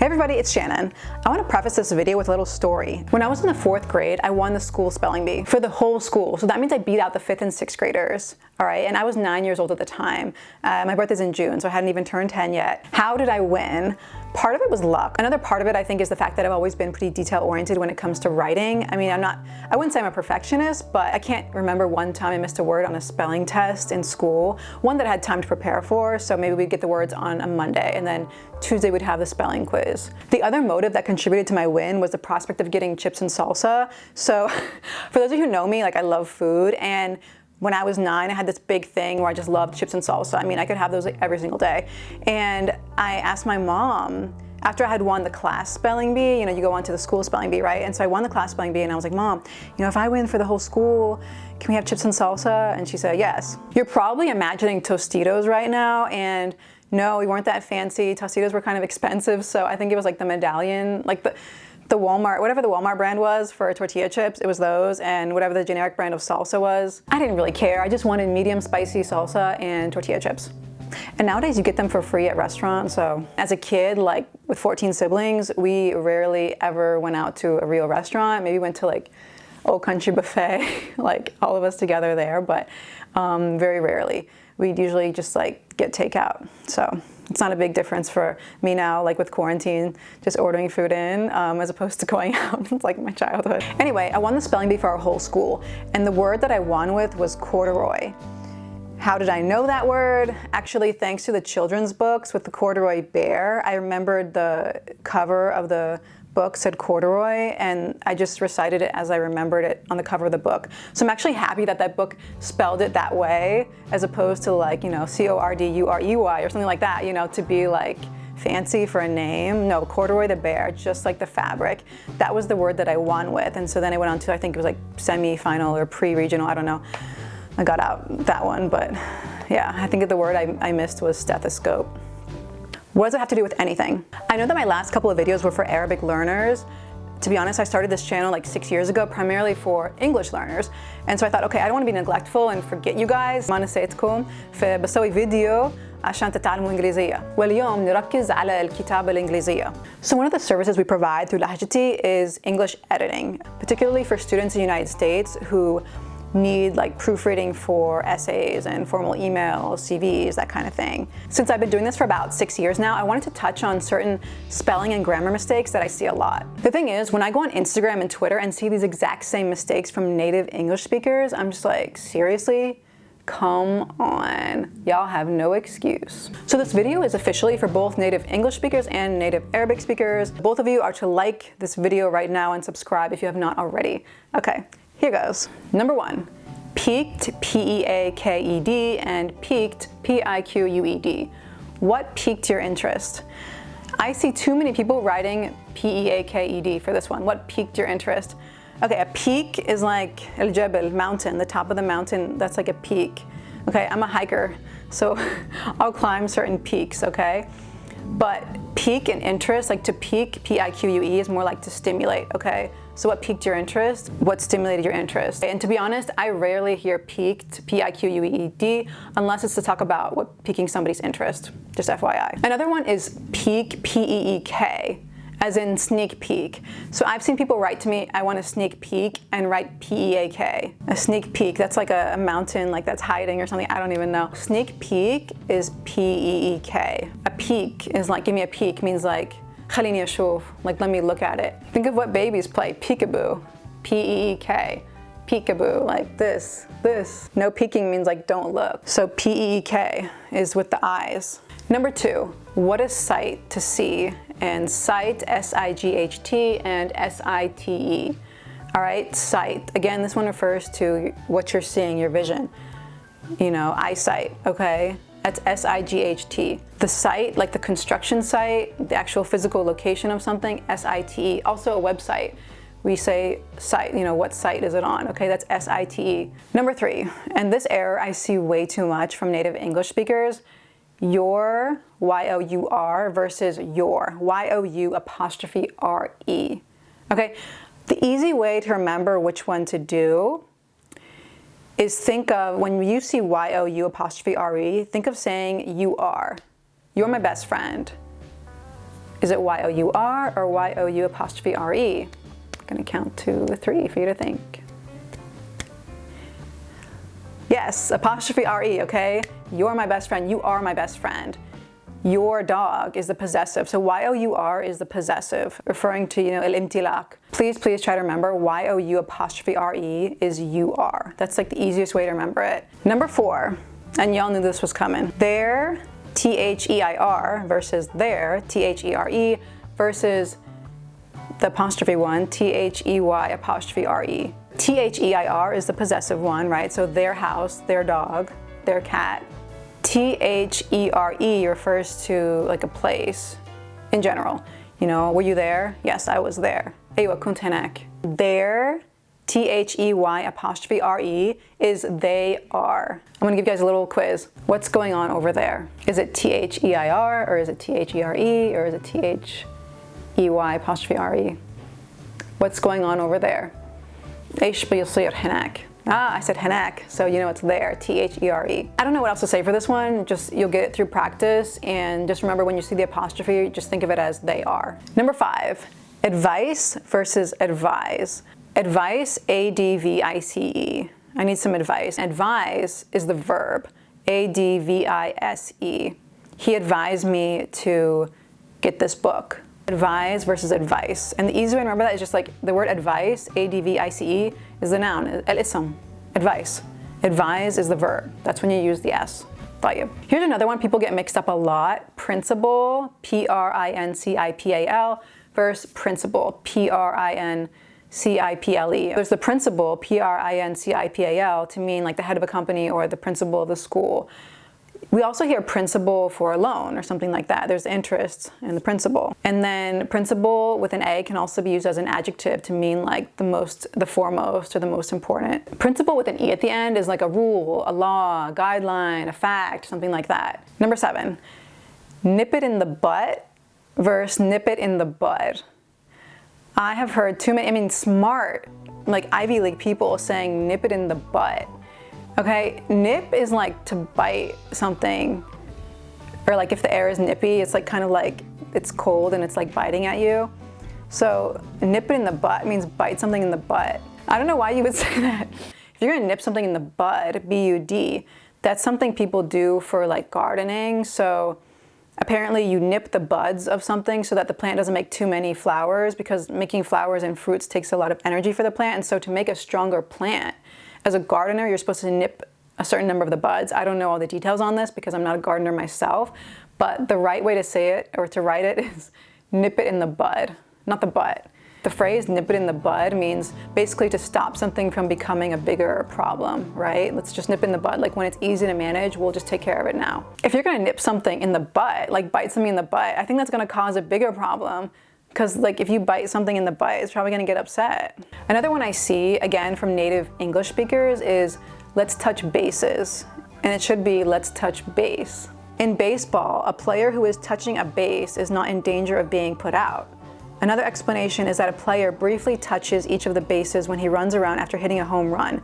Hey everybody, it's Shannon. I want to preface this video with a little story. When I was in the 4th grade, I won the school spelling bee for the whole school. So that means I beat out the 5th and 6th graders. All right, and I was 9 years old at the time. My birthday's in June, so I hadn't even turned 10 yet. How did I win? Part of it was luck. Another part of it, I think, is the fact that I've always been pretty detail-oriented when it comes to writing. I mean, I wouldn't say I'm a perfectionist, but I can't remember one time I missed a word on a spelling test in school. One that I had time to prepare for, so maybe we'd get the words on a Monday, and then Tuesday we'd have the spelling quiz. The other motive that contributed to my win was the prospect of getting chips and salsa. So for those of you who know me, like, I love food, and when I was 9, I had this big thing where I just loved chips and salsa. I mean, I could have those like every single day. And I asked my mom, after I had won the class spelling bee, you know, you go on to the school spelling bee, right? And so I won the class spelling bee and I was like, Mom, you know, if I win for the whole school, can we have chips and salsa? And she said, yes. You're probably imagining Tostitos right now, and no, we weren't that fancy. Tostitos were kind of expensive, so I think it was like the medallion, like the Walmart, whatever the Walmart brand was for tortilla chips, it was those, and whatever the generic brand of salsa was. I didn't really care. I just wanted medium spicy salsa and tortilla chips. And nowadays you get them for free at restaurants. So as a kid, like with 14 siblings, we rarely ever went out to a real restaurant. Maybe went to like Old Country Buffet, like all of us together there, but very rarely. We'd usually just like get takeout. So it's not a big difference for me now, like with quarantine, just ordering food in as opposed to going out. It's like my childhood. Anyway, I won the spelling bee for our whole school, and the word that I won with was corduroy. How did I know that word? Actually, thanks to the children's books with the corduroy bear. I remembered the cover of the book said corduroy, and I just recited it as I remembered it on the cover of the book. So I'm actually happy that that book spelled it that way, as opposed to like, you know, C-O-R-D-U-R-E-Y or something like that, you know, to be like fancy for a name. No, corduroy the bear, just like the fabric. That was the word that I won with. And so then I went on to, I think it was like semi-final or pre-regional, I don't know. I got out that one, but yeah, I think the word I missed was stethoscope. What does it have to do with anything? I know that my last couple of videos were for Arabic learners. To be honest, I started this channel like 6 years ago, primarily for English learners. And so I thought, okay, I don't want to be neglectful and forget you guys. ما نسيتكم فبسوي فيديو عشان تتعلموا إنجليزية. واليوم نركز على الكتابة الإنجليزية. So one of the services we provide through Hijazi is English editing, particularly for students in the United States who need like proofreading for essays and formal emails, CVs, that kind of thing. Since I've been doing this for about 6 years now, I wanted to touch on certain spelling and grammar mistakes that I see a lot. The thing is, when I go on Instagram and Twitter and see these exact same mistakes from native English speakers, I'm just like, seriously? Come on, y'all have no excuse. So this video is officially for both native English speakers and native Arabic speakers. Both of you are to like this video right now and subscribe if you have not already. Okay. Here goes. Number 1, peaked, P-E-A-K-E-D, and peaked, P-I-Q-U-E-D. What piqued your interest? I see too many people writing P-E-A-K-E-D for this one. What piqued your interest? Okay, a peak is like El Jebel, mountain, the top of the mountain, that's like a peak. Okay, I'm a hiker, so I'll climb certain peaks, okay? But pique and interest, like to pique, P-I-Q-U-E, is more like to stimulate, okay? So what piqued your interest? What stimulated your interest? And to be honest, I rarely hear piqued, P-I-Q-U-E-D, unless it's to talk about what piquing somebody's interest, just FYI. Another one is peek, P-E-E-K, as in sneak peek. So I've seen people write to me, I want a sneak peek, and write P-E-A-K. A sneak peek, that's like a mountain, like that's hiding or something, I don't even know. Sneak peek is P-E-E-K. A peek is like, give me a peek, means like, خليني أشوف, like let me look at it. Think of what babies play, peekaboo, P-E-E-K. Peekaboo, like this. No peeking means like don't look. So P-E-E-K is with the eyes. Number 2, what is sight, to see? And sight, S-I-G-H-T, and S-I-T-E. All right, sight. Again, this one refers to what you're seeing, your vision. You know, eyesight, okay? That's S-I-G-H-T. The site, like the construction site, the actual physical location of something, S-I-T-E. Also a website. We say site, you know, what site is it on? Okay, that's S-I-T-E. Number 3, and this error I see way too much from native English speakers. Your, Y-O-U-R, versus your, Y-O-U apostrophe R-E. Okay, the easy way to remember which one to do is think of, when you see Y-O-U apostrophe R-E, think of saying you are. You're my best friend. Is it Y-O-U-R or Y-O-U''re? I'm gonna count to 3 for you to think. Yes, ''re, okay? You're my best friend, you are my best friend. Your dog is the possessive. So Y-O-U-R is the possessive, referring to, el-imtilaq. Please try to remember Y-O-U''re is you are. That's like the easiest way to remember it. Number 4, and y'all knew this was coming. Their, T-H-E-I-R versus their, T-H-E-R-E versus the apostrophe one, T-H-E-Y''re. T-H-E-I-R is the possessive one, right? So their house, their dog, their cat. T-H-E-R-E refers to like a place in general. Were you there? Yes, I was there. Aywa kunt henak. Their, T-H-E-Y''re is they are. I'm gonna give you guys a little quiz. What's going on over there? Is it T-H-E-I-R or is it T-H-E-R-E or is it T-H-E-Y''re? What's going on over there? إيش بيصير هناك? I said henak, so it's there, T-H-E-R-E. I don't know what else to say for this one, just you'll get it through practice, and just remember when you see the apostrophe, just think of it as they are. Number 5, advice versus advise. Advice, A-D-V-I-C-E. I need some advice. Advise is the verb, A-D-V-I-S-E. He advised me to get this book. Advise versus advice. And the easy way to remember that is just like the word advice, A-D-V-I-C-E, is the noun, al-ism, advice. Advise is the verb. That's when you use the S. طيب. Here's another one people get mixed up a lot. Principal, P-R-I-N-C-I-P-A-L, versus principal, P-R-I-N-C-I-P-L-E. There's the principal, P-R-I-N-C-I-P-A-L, to mean like the head of a company or the principal of the school. We also hear principal for a loan or something like that. There's interest in the principal. And then principal with an A can also be used as an adjective to mean like the foremost or the most important. Principal with an E at the end is like a rule, a law, a guideline, a fact, something like that. Number 7, nip it in the butt versus nip it in the bud. I have heard too many, smart, like Ivy League people saying nip it in the butt. Okay, nip is like to bite something, or like if the air is nippy, it's like kind of like it's cold and it's like biting at you. So nip it in the butt means bite something in the butt. I don't know why you would say that. If you're gonna nip something in the bud, B-U-D, that's something people do for like gardening. So apparently you nip the buds of something so that the plant doesn't make too many flowers, because making flowers and fruits takes a lot of energy for the plant. And so to make a stronger plant, as a gardener, you're supposed to nip a certain number of the buds. I don't know all the details on this because I'm not a gardener myself, but the right way to say it or to write it is nip it in the bud, not the butt. The phrase nip it in the bud means basically to stop something from becoming a bigger problem, right? Let's just nip in the bud. Like when it's easy to manage, we'll just take care of it now. If you're gonna nip something in the butt, like bite something in the butt, I think that's gonna cause a bigger problem. Because like if you bite something in the butt, it's probably gonna get upset. Another one I see, again, from native English speakers is let's touch bases. And it should be let's touch base. In baseball, a player who is touching a base is not in danger of being put out. Another explanation is that a player briefly touches each of the bases when he runs around after hitting a home run.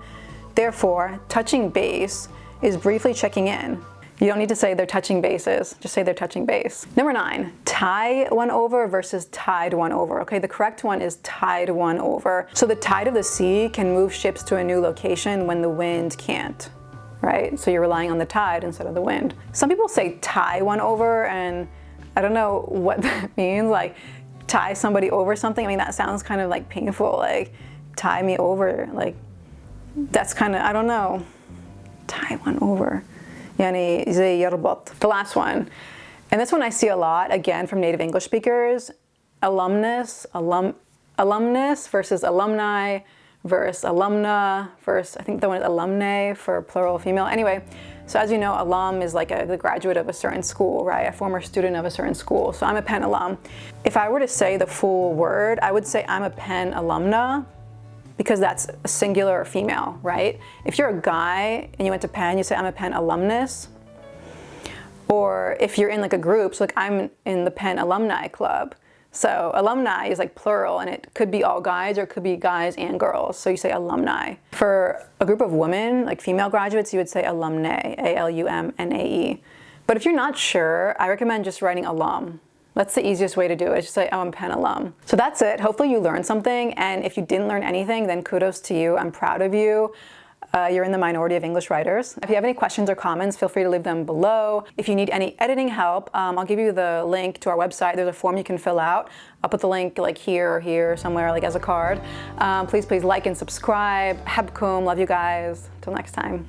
Therefore, touching base is briefly checking in. You don't need to say they're touching bases, just say they're touching base. Number 9, tie one over versus tide one over. Okay, the correct one is tide one over. So the tide of the sea can move ships to a new location when the wind can't, right? So you're relying on the tide instead of the wind. Some people say tie one over, and I don't know what that means, like tie somebody over something. I mean, that sounds kind of like painful, like tie me over, like that's kind of, I don't know, tie one over. يعني زي يربط. The last one, and this one I see a lot, again, from native English speakers. Alumnus versus alumni versus alumna versus, I think the one is Alumnae for plural female. Anyway, so as you know, alum is like the graduate of a certain school, right? A former student of a certain school. So I'm a Penn alum. If I were to say the full word, I would say I'm a Penn alumna, because that's a singular or female, right? If you're a guy and you went to Penn, you say I'm a Penn alumnus. Or if you're in like a group, so like I'm in the Penn Alumni Club. So alumni is like plural, and it could be all guys or it could be guys and girls. So you say alumni. For a group of women, like female graduates, you would say alumnae, A-L-U-M-N-A-E. But if you're not sure, I recommend just writing alum. That's the easiest way to do it. Just say, oh, I'm Penn alum. So that's it. Hopefully you learned something, and if you didn't learn anything, then kudos to you. I'm proud of you. You're in the minority of English writers. If you have any questions or comments, feel free to leave them below. If you need any editing help, I'll give you the link to our website. There's a form you can fill out. I'll put the link like here or here somewhere, like as a card. Please like and subscribe. Habkum, love you guys. Till next time.